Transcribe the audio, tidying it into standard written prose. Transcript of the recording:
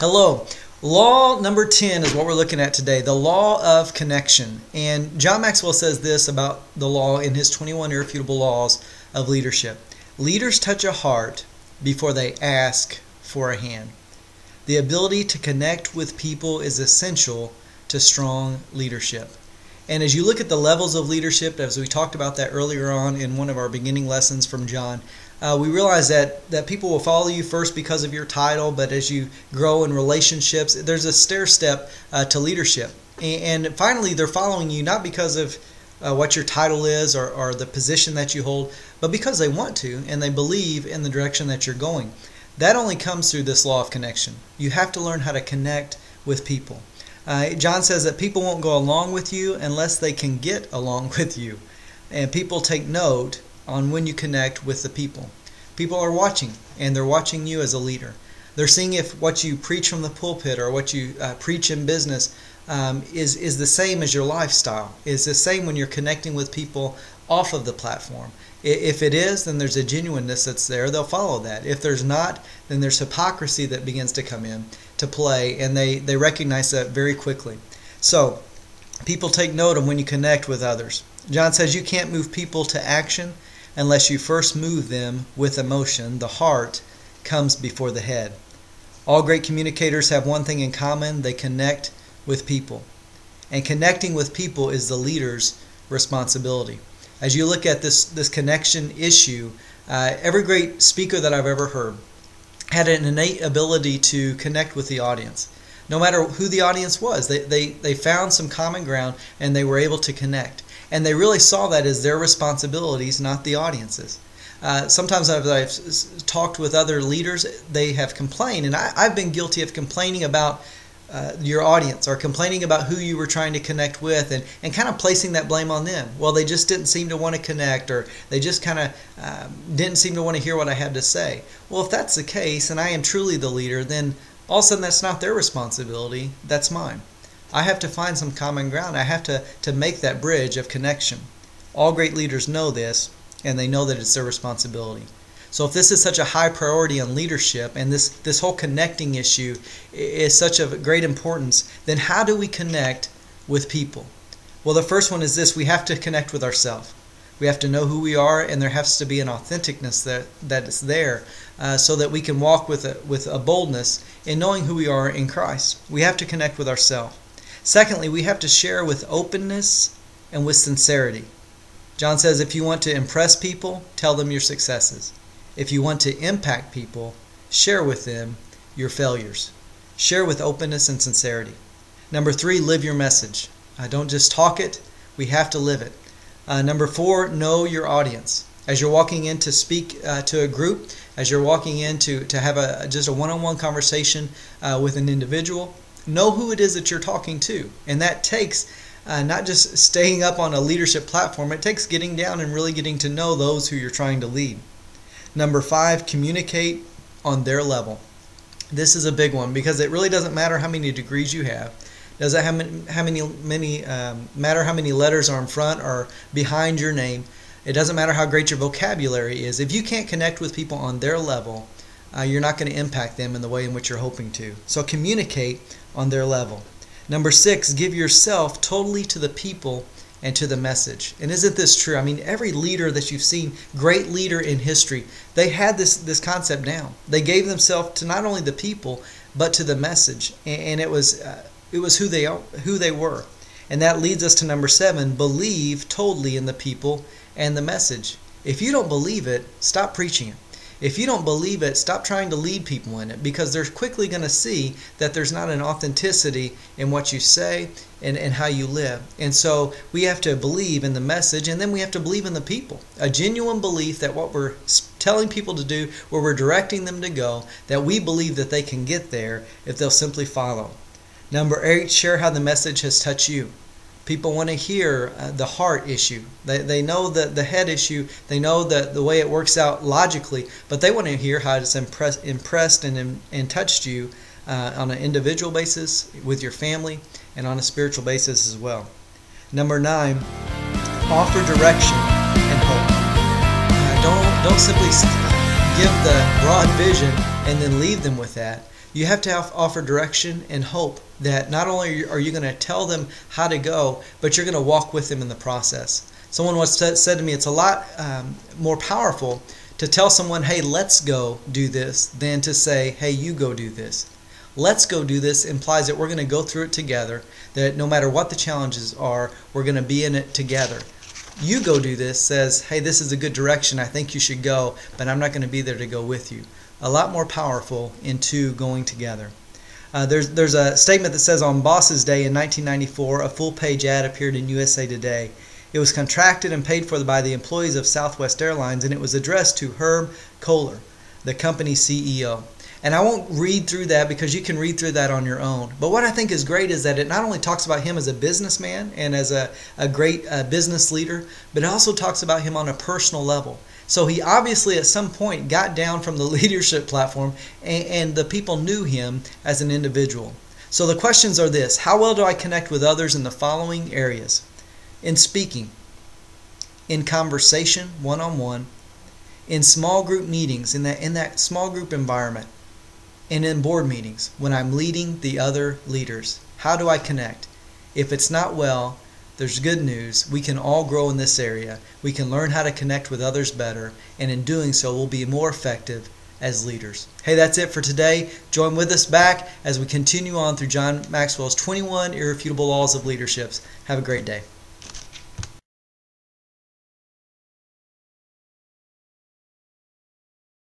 Hello. Law number 10 is what we're looking at today, the law of connection. And John Maxwell says this about the law in his 21 irrefutable laws of leadership. Leaders touch a heart before they ask for a hand. The ability to connect with people is essential to strong leadership. And as you look at the levels of leadership, as we talked about that earlier on in one of our beginning lessons from John, we realize that people will follow you first because of your title, but as you grow in relationships, there's a stair step to leadership. And finally, they're following you not because of what your title is or the position that you hold, but because they want to and they believe in the direction that you're going. That only comes through this law of connection. You have to learn how to connect with people. John says that people won't go along with you unless they can get along with you. And people take note on when you connect with the people. People are watching, and they're watching you as a leader. They're seeing if what you preach from the pulpit or what you preach in business is the same as your lifestyle, is the same when you're connecting with people off of the platform. If it is, then there's a genuineness that's there. They'll follow that. If there's not, then there's hypocrisy that begins to come in to play, and they recognize that very quickly. So people take note of when you connect with others. John says you can't move people to action unless you first move them with emotion. The heart comes before the head. All great communicators have one thing in common: they connect with people. And connecting with people is the leader's responsibility. As you look at this connection issue, every great speaker that I've ever heard had an innate ability to connect with the audience. No matter who the audience was, they found some common ground and they were able to connect. And they really saw that as their responsibilities, not the audience's. Sometimes I've talked with other leaders, they have complained, and I've been guilty of complaining about your audience or complaining about who you were trying to connect with and kind of placing that blame on them. Well, they just didn't seem to want to connect, or they just kind of didn't seem to want to hear what I had to say. Well, if that's the case and I am truly the leader, then all of a sudden that's not their responsibility, that's mine. I have to find some common ground. I have to make that bridge of connection. All great leaders know this, and they know that it's their responsibility. So if this is such a high priority on leadership, and this whole connecting issue is such of great importance, then how do we connect with people? Well, the first one is this: we have to connect with ourselves. We have to know who we are, and there has to be an authenticness that is there so that we can walk with a boldness in knowing who we are in Christ. We have to connect with ourselves. Secondly, we have to share with openness and with sincerity. John says if you want to impress people, tell them your successes. If you want to impact people, share with them your failures. Share with openness and sincerity. Number 3, live your message. Don't just talk it, we have to live it. Number 4, know your audience. As you're walking in to speak to a group, as you're walking in to have just a one-on-one conversation with an individual, know who it is that you're talking to. And that takes not just staying up on a leadership platform, it takes getting down and really getting to know those who you're trying to lead. Number 5, communicate on their level. This is a big one because it really doesn't matter how many degrees you have. Doesn't matter how many letters are in front or behind your name. It doesn't matter how great your vocabulary is. If you can't connect with people on their level, you're not going to impact them in the way in which you're hoping to. So communicate on their level. Number 6, give yourself totally to the people and to the message. And isn't this true? I mean, every leader that you've seen, great leader in history, they had this concept down. They gave themselves to not only the people, but to the message. And it was who they were. And that leads us to number 7, believe totally in the people and the message. If you don't believe it, stop preaching it. If you don't believe it, stop trying to lead people in it, because they're quickly going to see that there's not an authenticity in what you say and how you live. And so we have to believe in the message, and then we have to believe in the people. A genuine belief that what we're telling people to do, where we're directing them to go, that we believe that they can get there if they'll simply follow. Number 8, share how the message has touched you. People want to hear the heart issue. They know the head issue. They know the way it works out logically, but they want to hear how it's impressed and touched you on an individual basis, with your family, and on a spiritual basis as well. Number 9, offer direction and hope. Don't simply give the broad vision and then leave them with that. You have to offer direction and hope that not only are you going to tell them how to go, but you're going to walk with them in the process. Someone once said to me, it's a lot more powerful to tell someone, hey, let's go do this, than to say, hey, you go do this. Let's go do this implies that we're going to go through it together, that no matter what the challenges are, we're going to be in it together. You go do this says, hey, this is a good direction, I think you should go, but I'm not going to be there to go with you. A lot more powerful in two going together. There's a statement that says, on Boss's Day in 1994, a full-page ad appeared in USA Today. It was contracted and paid for by the employees of Southwest Airlines, and it was addressed to Herb Kohler, the company's CEO. And I won't read through that because you can read through that on your own. But what I think is great is that it not only talks about him as a businessman and as a great business leader, but it also talks about him on a personal level. So he obviously at some point got down from the leadership platform, and the people knew him as an individual. So the questions are this: how well do I connect with others in the following areas? In speaking, in conversation, one-on-one, in small group meetings, in that small group environment, and in board meetings when I'm leading the other leaders. How do I connect? If it's not well, there's good news. We can all grow in this area. We can learn how to connect with others better, and in doing so, we'll be more effective as leaders. Hey, that's it for today. Join with us back as we continue on through John Maxwell's 21 Irrefutable Laws of Leadership. Have a great day.